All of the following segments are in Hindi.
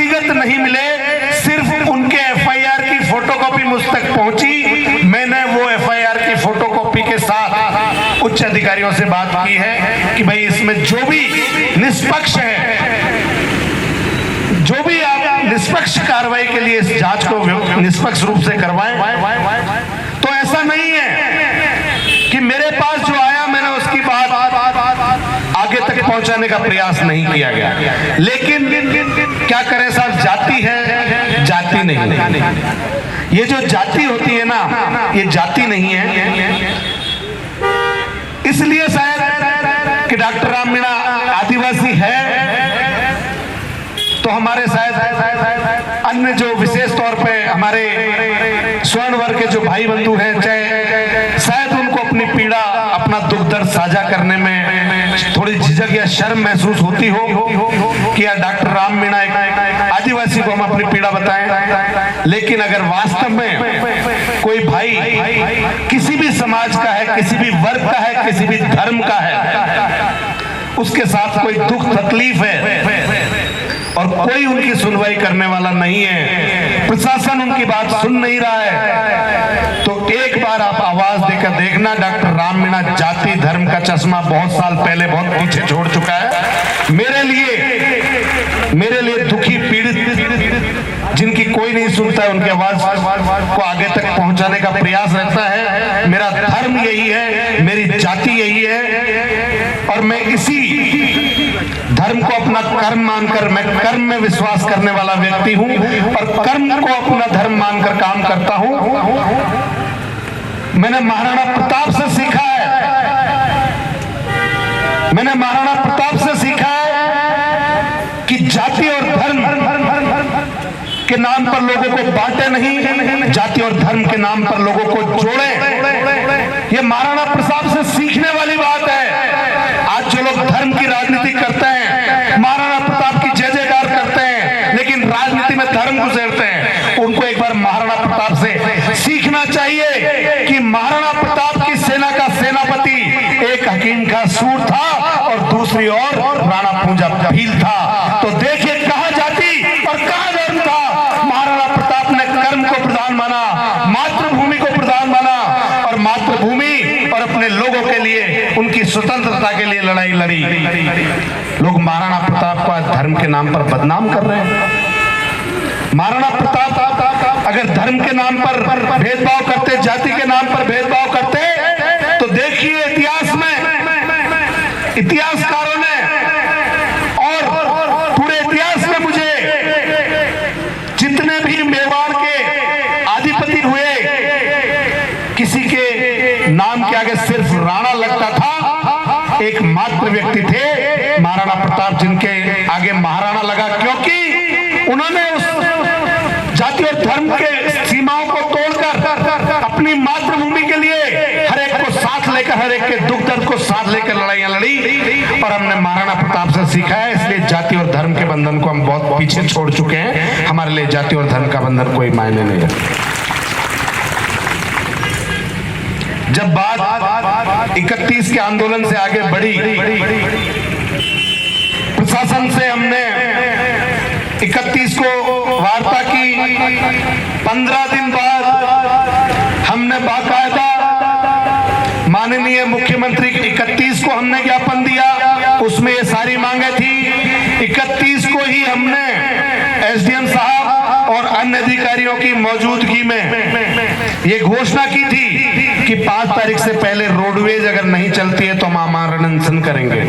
व्यक्तिगत नहीं मिले, सिर्फ उनके एफआईआर की फोटोकॉपी मुझ तक पहुंची। मैंने वो एफआईआर की फोटोकॉपी के साथ उच्च अधिकारियों से बात की है कि भाई इसमें जो भी निष्पक्ष है, जो भी आप निष्पक्ष कार्रवाई के लिए इस जांच को निष्पक्ष रूप से करवाएं। तो ऐसा नहीं है कि मेरे पास जो आया मैंने उसकी बात आगे तक पहुंचाने का प्रयास नहीं किया गया। लेकिन क्या करें साहब, जाति है, जाति नहीं। ये जो जाति होती है ना, ये जाति नहीं है। इसलिए शायद कि डॉक्टर राम मीणा आदिवासी है तो हमारे शायद अन्य जो विशेष तौर पे हमारे स्वर्ण वर्ग के जो भाई बंधु हैं, चाहे शायद उनको अपनी पीड़ा, अपना दुख दर्द साझा करने में थोड़ी झिझक या शर्म महसूस होती हो कि यार डॉक्टर राम मीणा एक आदिवासी को हम अपनी पीड़ा बताएं। लेकिन अगर वास्तव में कोई भाई किसी भी समाज का है, किसी भी वर्ग का है, किसी भी धर्म का है, उसके साथ कोई दुख तकलीफ है और कोई उनकी सुनवाई करने वाला नहीं है, प्रशासन उनकी बात सुन नहीं रहा है, तो एक बार आप आवाज देकर देखना। डॉक्टर राम मीणा जाति धर्म का चश्मा बहुत साल पहले बहुत पीछे छोड़ चुका है। मेरे लिए दुखी पीड़ित जिनकी कोई नहीं सुनता है, उनकी आवाज को आगे तक पहुंचाने का प्रयास रहता है। मेरा धर्म यही है, मेरी जाति यही है और मैं इसी धर्म को अपना कर्म मानकर, मैं कर्म में विश्वास करने वाला व्यक्ति हूं और कर्म को अपना धर्म मानकर काम करता हूं। मैंने महाराणा प्रताप से सीखा है, मैंने महाराणा प्रताप से सीखा है कि जाति और धर्म के नाम पर लोगों को बांटे नहीं, जाति और धर्म के नाम पर लोगों को जोड़े। ये महाराणा प्रताप से सीखने वाली बात है। आज जो लोग धर्म की राजनीति करते हैं, महाराणा प्रताप की जय जयकार करते हैं, लेकिन राजनीति में धर्म गुजरते हैं, उनको एक बार महाराणा प्रताप से सीखना चाहिए कि महाराणा प्रताप की सेना का सेनापति एक हकीम का सूर था और दूसरी ओर राणा पूंजा भील था। तो देखिए कहां जाति और कहां धर्म था। महाराणा प्रताप ने कर्म को प्रधान माना, मातृभूमि को प्रधान माना और मातृभूमि और अपने लोगों के लिए, उनकी स्वतंत्रता के लिए लड़ाई लड़ी। लोग महाराणा प्रताप को आज धर्म के नाम पर बदनाम कर रहे हैं। महाराणा प्रताप अगर धर्म के नाम पर भेदभाव करते, जाति के नाम पर भेदभाव करते, तो देखिए इतिहास में, इतिहासकारों ने और पूरे इतिहास में मुझे जितने भी मेवाड़ के अधिपति हुए, किसी के नाम के आगे सिर्फ राणा लगता था। एकमात्र व्यक्ति थे महाराणा प्रताप जिनके आगे महाराणा लगा, क्योंकि उन्होंने उस जाति और धर्म के सीमाओं को तोड़कर अपनी मातृभूमि के लिए हर एक को साथ लेकर, हर एक के दुख दर्द को साथ लेकर लड़ाइयां लड़ी। और हमने महाराणा प्रताप से सीखा है, इसलिए जाति और धर्म के बंधन को हम बहुत पीछे छोड़ चुके हैं। हमारे लिए जाति और धर्म का बंधन कोई मायने नहीं रखता। जब बात 31 के आंदोलन से आगे बढ़ी, प्रशासन से हमने 31 को वार्ता की। 15 दिन बाद हमने बाकायदा माननीय मुख्यमंत्री 31 को हमने ज्ञापन दिया, उसमें ये सारी मांगे थी। 31 को ही हमने एसडीएम साहब और अन्य अधिकारियों की मौजूदगी में ये घोषणा की थी कि 5 तारीख से पहले रोडवेज अगर नहीं चलती है तो हम आमरण अनशन करेंगे।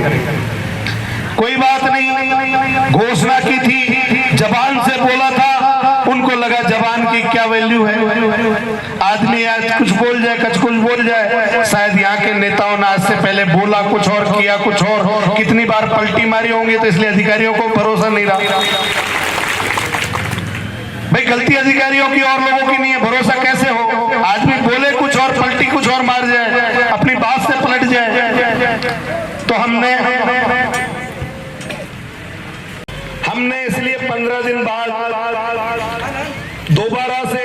कोई बात नहीं, घोषणा की थी, जबान से बोला था, उनको लगा जबान की क्या वैल्यू है, आदमी आज कुछ बोल जाए, कुछ बोल जाए। शायद यहाँ के नेताओं ने आज से पहले बोला कुछ और, किया कुछ और, कितनी बार पलटी मारी होंगी, तो इसलिए अधिकारियों को भरोसा नहीं रहा। भाई गलती अधिकारियों की और लोगों की नहीं है, भरोसा कैसे हो? आदमी बोले कुछ और, पलटी कुछ और मार जाए, अपनी बात से पलट जाए। तो हमने इसलिए 15 दिन बाद दोबारा से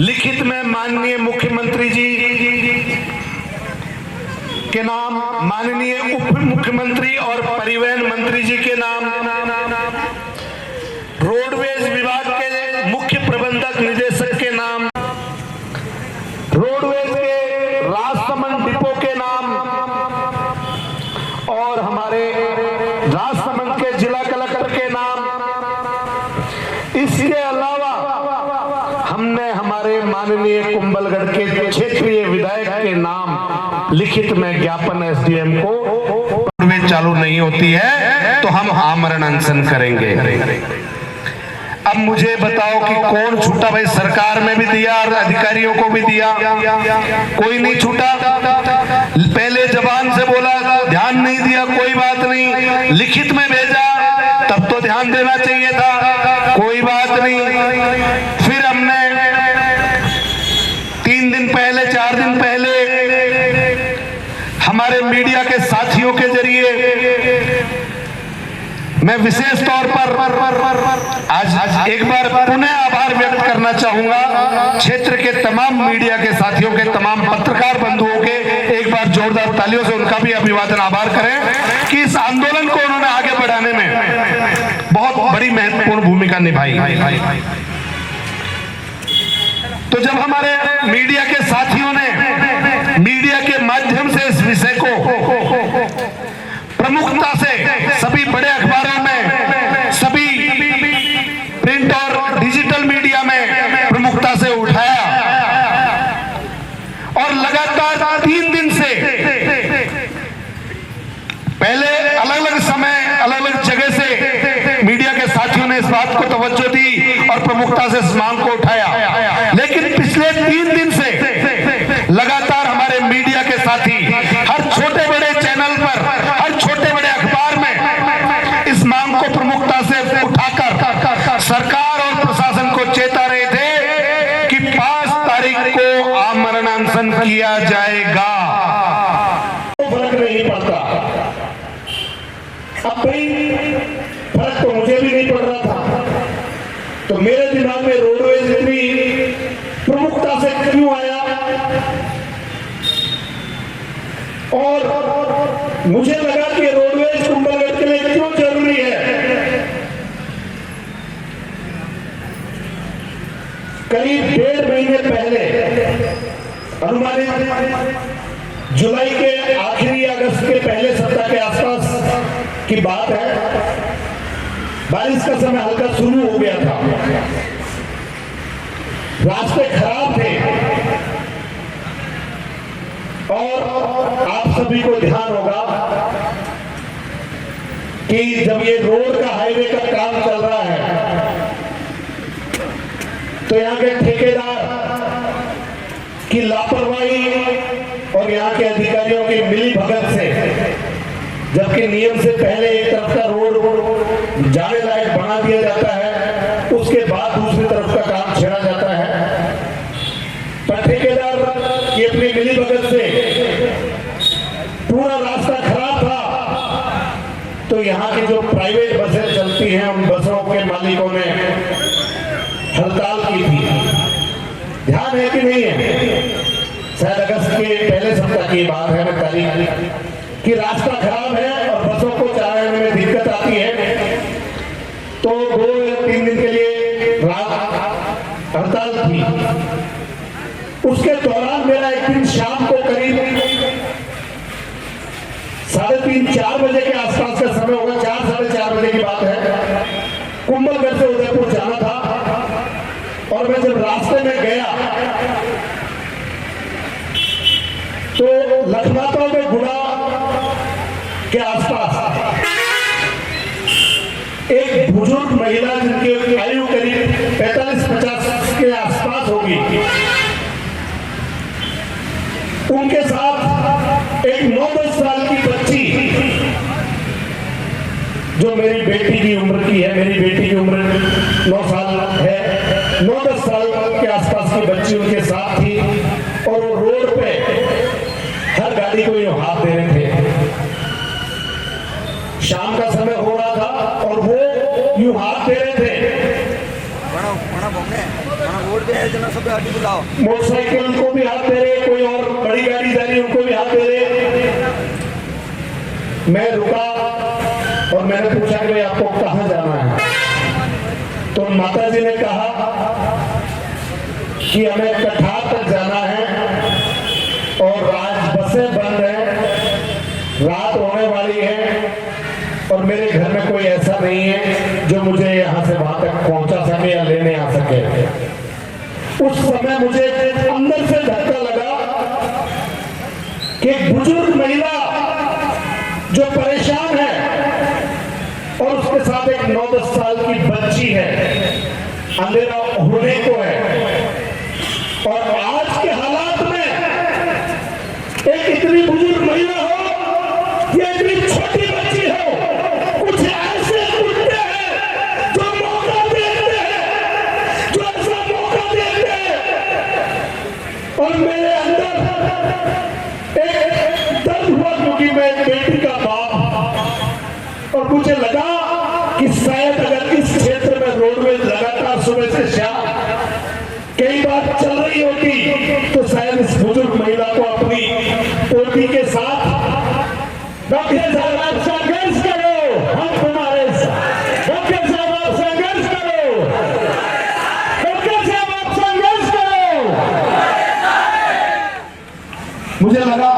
लिखित में माननीय मुख्यमंत्री जी के नाम, माननीय उप मुख्यमंत्री और परिवहन मंत्री जी के नाम इसके अलावा हमने हमारे माननीय कुंभलगढ़ के क्षेत्रीय विधायक के नाम लिखित में ज्ञापन एसडीएम को में चालू नहीं होती है तो हम आमरण अनशन करेंगे। अब मुझे बताओ कि कौन छूटा? भाई सरकार में भी दिया और अधिकारियों को भी दिया, कोई नहीं छूटा। पहले जबान से बोला, ध्यान नहीं दिया, कोई बात नहीं। लिखित में भेजा तब तो ध्यान देना चाहिए था, कोई बात नहीं। फिर हमने 3 दिन पहले 4 दिन पहले हमारे मीडिया के साथियों के जरिए मैं विशेष तौर पर आज एक बार पुनः आभार व्यक्त करना चाहूंगा क्षेत्र के तमाम मीडिया के साथियों के, तमाम पत्रकार बंधुओं के। एक बार जोरदार तालियों से उनका भी अभिवादन, आभार करें कि इस आंदोलन को उन्होंने आगे बढ़ाने में बहुत बड़ी महत्वपूर्ण भूमिका निभाई। तो जब हमारे मीडिया के साथियों ने मीडिया के माध्यम से इस विषय को प्रमुखता से सभी बड़े अखबारों में, सभी प्रिंट और डिजिटल मीडिया में प्रमुखता से उठाया और लगातार 3 दिन से पहले अलग अलग समय अलग अलग जगह से मीडिया के साथियों ने इस बात को तवज्जो दी और प्रमुखता से इस मांग को उठाया। लेकिन पिछले 3 दिन से लगातार हमारे मीडिया के साथी हर छोटे बड़े चैनल पर, हर छोटे बड़े अखबार में इस मांग को प्रमुखता से उठाकर सरकार और प्रशासन को चेता रहे थे कि 5 तारीख को आमरण अनशन किया जाएगा। फर्क नहीं पड़ता। अब भाई फर्क तो मुझे भी नहीं पड़ रहा था, तो मेरे दिमाग में रोडवेज इतनी प्रमुखता से क्यों आया और मुझे लगा कि रोडवेज कुंभलगढ़ के लिए क्यों जरूरी है। करीब 1.5 महीने पहले, अनुमानित जुलाई के आखिरी अगस्त के पहले सप्ताह के आसपास की बात है, बारिश का समय हल्का शुरू हो गया था, रास्ते खराब थे और आप सभी को ध्यान होगा कि जब ये रोड का, हाईवे का काम चल रहा है तो यहाँ के ठेकेदार की लापरवाही और यहाँ के अधिकारियों की मिलीभगत से, जबकि नियम से पहले एक तरफ का रोड जाने लायक बना दिया जाता है, उसके बाद दूसरी तरफ का काम छेड़ा जाता है, पर ठेकेदार की अपनी मिलीभगत से पूरा रास्ता खराब था। तो यहाँ की जो प्राइवेट बसें चलती हैं, उन बसों के मालिकों ने हड़ताल की थी। ध्यान है कि नहीं है? शायद अगस्त के पहले सप्ताह की बात है, मैं तारीख कि रास्ता खराब है और बसों को चलाने में दिक्कत आती है, तो 2 या 3 दिन के लिए हड़ताल थी। उसके दौरान मेरा एक दिन शाम को करीब 3:30-4 बजे के आसपास का समय होगा, 4 साढ़े 4 बजे की बात है, कुंभलगढ़ से उदयपुर जाना था और मैं जब रास्ते में गया तो लखनऊ में गुड़ा के आसपास एक बुजुर्ग महिला, जिनकी आयु करीब 45-50 के आसपास होगी, उनके साथ एक 9-10 साल की बच्ची, जो मेरी बेटी की उम्र की है, मेरी बेटी की उम्र 9 साल है, 9-10 साल के आसपास की बच्ची उनके साथ थी और वो रोड पे हर गाड़ी को यूं हाथ दे रहे थे। शाम का समय हो रहा था और वो यूं हाथ दे रहे थे। मोटरसाइकिल को भी हाथ दे रहे, कोई और बड़ी गाड़ी जा रही है उनको भी हाथ दे रहे। मैं रुका और मैंने पूछा कि भाई आपको कहाँ जाना है? तो माता जी ने कहा कि हमें कठार तक जाना है और आज बसें बंद हैं, रात होने वाली है और मेरे घर में कोई ऐसा नहीं है जो मुझे यहाँ से वहां तक पहुंचा सके या लेने आ सके। उस समय मुझे अंदर से धक्का लगा कि एक बुजुर्ग महिला जो परेशान है और उसके साथ एक 9-10 साल की बच्ची है, अंधेरा होने को है, और आज के हालात में एक इतनी बुजुर्ग महिला हो, ये इतनी छोटी बच्ची हो, कुछ ऐसे कुत्ते हैं जो मौका देखते हैं, जो ऐसा मौका देखते हैं। और मेरे अंदर एक दर्द हुआ क्योंकि मैं एक बेटी का बाप, और मुझे लगा कि शायद अगर इस क्षेत्र में रोडवेज लगातार सुबह से शाम कई बार चल रही होती तो शायद इस बुजुर्ग महिला को अपनी पोती के साथ, डॉक्टर साहब आप संघर्ष करो, हम तुम्हारे साथ, डॉक्टर साहब आप संघर्ष करो, डॉक्टर साहब आप संघर्ष करो। मुझे लगा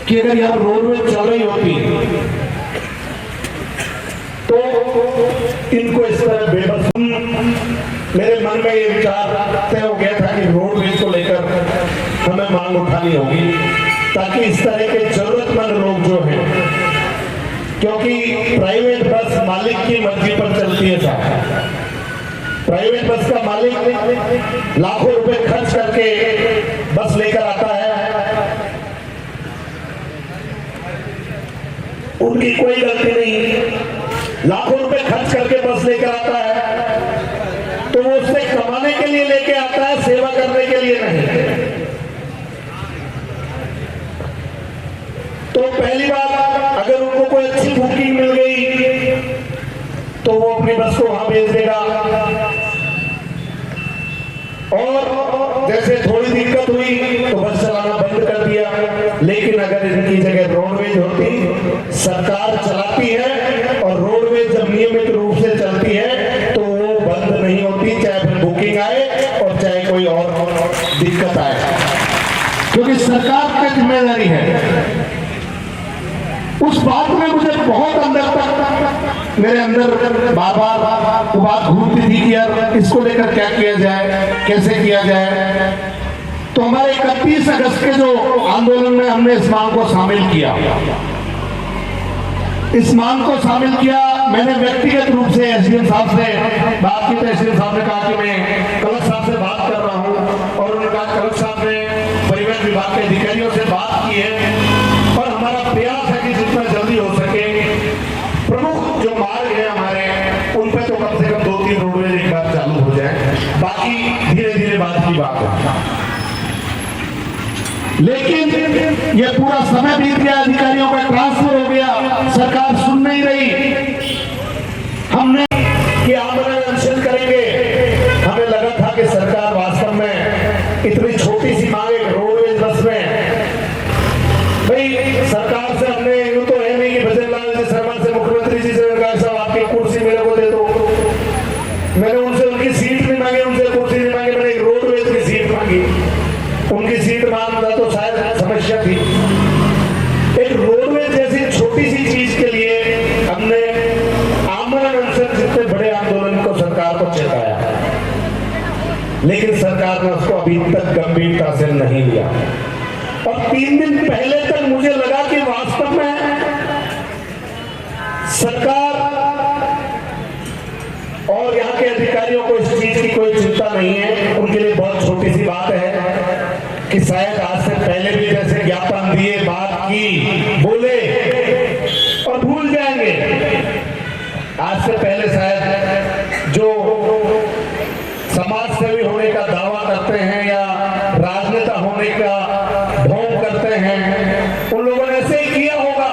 कि अगर यहाँ रोडवेज चल रही होती तो इनको इस तरह बेबस, मेरे मन में ये विचार तय हो गया था कि रोडवेज को लेकर हमें मांग उठानी होगी ताकि इस तरह के जरूरतमंद लोग जो हैं, क्योंकि प्राइवेट बस मालिक की मर्जी पर चलती है साहब, प्राइवेट बस का मालिक लाखों रुपए खर्च करके बस लेकर आता है, उनकी कोई गलती नहीं, लाखों रुपए खर्च करके बस लेकर आता है तो वो उससे कमाने के लिए लेके आता है, सेवा करने के लिए नहीं। तो पहली बात, अगर उनको कोई अच्छी बुकिंग मिल गई तो वो अपनी बस को वहां भेज देगा, और जैसे थोड़ी दिक्कत हुई तो बस चलाना बंद कर दिया। लेकिन अगर इनकी जगह रोडवेज होती, सरकार चलाती है और रोडवेज जब नियमित रूप से चलती है तो वो बंद नहीं होती, चाहे फिर बुकिंग आए और चाहे कोई और दिक्कत आए, क्योंकि सरकार की जिम्मेदारी है। उस बात में मुझे बहुत अंदर तक मेरे अंदर बार बार वो बात घूमती थी कि यार इसको लेकर क्या किया जाए, कैसे किया जाए। तो हमारे 31 अगस्त के जो आंदोलन में हमने इस मांग को शामिल किया, इस मांग को शामिल किया, मैंने व्यक्तिगत रूप से एसडीएम साहब से बात की तो एसडीएम साहब ने कहा कि मैं कलेक्टर साहब से बात कर रहा हूं, और उन्होंने कहा कलेक्टर साहब ने परिवहन विभाग के अधिकारियों से बात की है और हमारा प्रयास है कि जितना जल्दी हो सके प्रमुख जो मार्ग है हमारे उन पे तो कम से कम 2-3 रोडवेज एक बार चालू हो जाए, बाकी धीरे धीरे बाद की बात है। लेकिन ये पूरा समय बीत गया, अधिकारियों का ट्रांसफर हो गया, सरकार सुन नहीं रही। हमने कि आंदोलन अनशन करेंगे, हमें लगा था कि सरकार वास्तव में इतनी छोटी सी मांग एक रोडवेज बस में, भाई सरकार से हमने यूं तो है नहीं कि भजन लाल जी शर्मा से, मुख्यमंत्री जी से कहा साहब आपकी कुर्सी मेरे को दे दो, मैंने उनसे उनकी सीट नहीं मांगी, उनसे कुर्सी नहीं मांगी, मैंने एक रोडवेज की सीट मांगी। उनकी सीट मांगना तो शायद समस्या थी, एक रोडवेज जैसी छोटी सी चीज के लिए हमने आमरण अनशन जितने बड़े आंदोलन को सरकार को चेताया, लेकिन सरकार ने उसको अभी तक गंभीरता से नहीं लिया। और 3 दिन पहले तक मुझे लगा कि वास्तव में सरकार और यहाँ के अधिकारियों को इस चीज की कोई चिंता नहीं है, उनके लिए बहुत छोटी सी बात है कि शायद आज से पहले भी जैसे ज्ञापन दिए, बात की, बोले और भूल जाएंगे। आज से पहले शायद जो समाज सेवी होने का दावा करते हैं या राजनेता होने का ढोंग करते हैं, उन लोगों ने ऐसे ही किया होगा,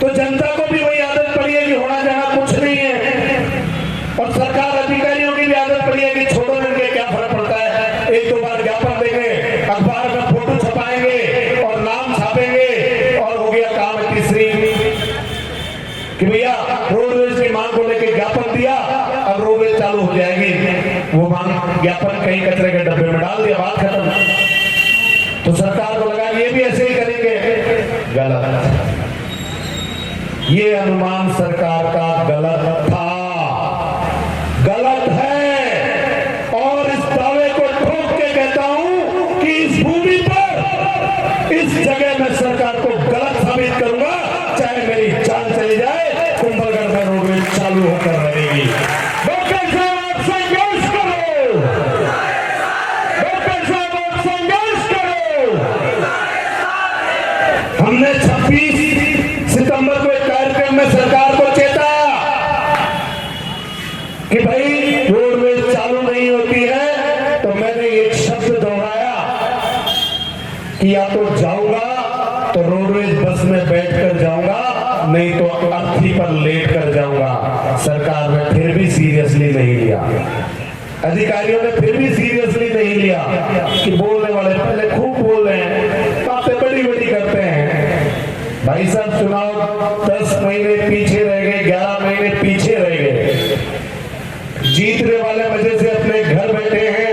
तो जनता को भी वही आदत पड़ी है कि होना जाना कुछ नहीं है, और सरकार अधिकारियों की भी आदत पड़ी है कि छोड़ो इनके क्या फर्क पड़ता है, 1-2 बार ज्ञापन देंगे, अखबार में फोटो छपाएंगे और नाम छापेंगे और हो गया काम। तीसरी कि भैया रोडवेज की मांग को लेकर ज्ञापन दिया, अब रोडवेज चालू हो जाएगी, वो मांग ज्ञापन कहीं कचरे के डब्बे में डाल दिया, बात खत्म। तो सरकार को लगा ये भी ऐसे ही करेंगे, गलत। ये अनुमान सरकार का गलत था, गलत है। और इस दावे को ठोक के कहता हूं कि इस भूमि पर, इस जगह में सरकार को गलत साबित करूंगा, चाहे मेरी जान चली जाए। कुंभलगढ़ में रोडवेज चालू होकर रहेगी। डॉक्टर साहब आप संघर्ष करो, डॉक्टर साहब आप संघर्ष करो। हमने 26 सितंबर को एक कार्यक्रम में सरकार को चेताया कि भाई रोडवेज चालू नहीं होती है, तो मैंने एक शब्द दोहराया कि या तो जाऊंगा तो रोडवेज बस में बैठकर जाऊंगा, नहीं तो अर्थी पर लेट कर जाऊंगा। सरकार ने फिर भी सीरियसली नहीं लिया, अधिकारियों ने फिर भी सीरियसली नहीं लिया कि बोलने वाले पहले खूब बोल रहे हैं, बातें बड़ी बड़ी करते हैं। भाई साहब चुनाव 10 महीने पीछे रह गए, 11 महीने पीछे रह गए। जीतने वाले मजे से अपने घर बैठे हैं।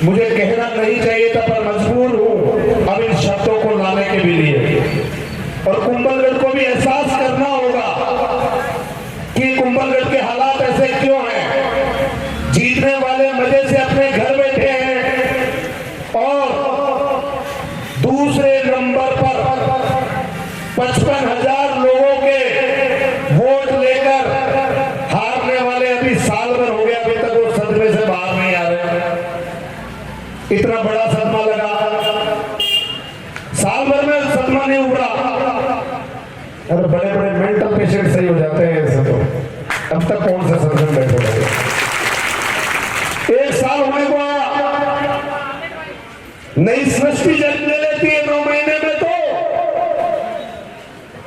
मुझे कहना नहीं चाहिए था पर मजबूर हूं अब इन शब्दों को लाने के भी लिए। और कुंभलगढ़ को भी एहसास करना होगा कि कुंभलगढ़ के हालात ऐसे क्यों हैं। जीतने वाले मजे से अपने घर बैठे हैं और दूसरे नंबर पर 55,000 लोगों के वोट लेकर हारने वाले अभी साल भर हो गया, अभी तक वो सदमे से बाहर नहीं आ रहे। इतना बड़ा सदमा लगा, साल भर में सदमा नहीं उभरा। अरे बड़े बड़े मेंटल पेशेंट सही हो जाते हैं ऐसे तो, अब तक कौन सा सदमे में बैठे रहे। 1 साल होने को आया, नई सृष्टि जन्म ले लेती है 9 महीने में। तो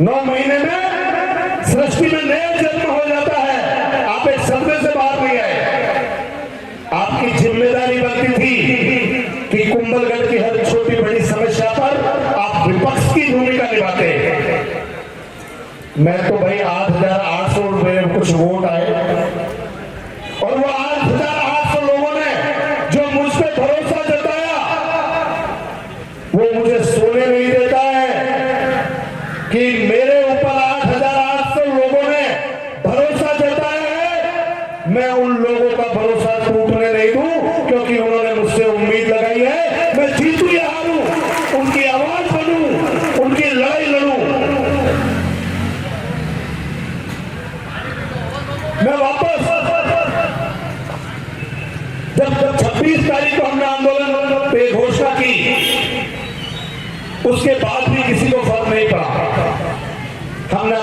9 महीने में सृष्टि में नया जन्म हो जाता है। आप एक सदमे से बाहर नहीं आए। आपकी जिम्मेदारी बनती थी कि कुंभलगढ़ की हर छोटी बड़ी समस्या पर आप विपक्ष की भूमिका निभाते। मैं तो भाई 8,800 रुपए कुछ वोट आए और वो 8,800 लोगों ने जो मुझ पे भरोसा जताया वो मुझे सोने नहीं देता है कि मेरे ऊपर 8,800 लोगों ने भरोसा जताया है। मैं उन लोगों का भरोसा टूटने नहीं दूं, क्योंकि उन्होंने मुझसे उम्मीद लगाई है मैं जीतू या हारूं, उनकी आवाज बनूं, उनकी लड़ाई लड़ूं। मैं वापस जब 26 तारीख को हमने आंदोलन पे घोषणा की, उसके बाद भी किसी को फर्क नहीं पड़ा। हमने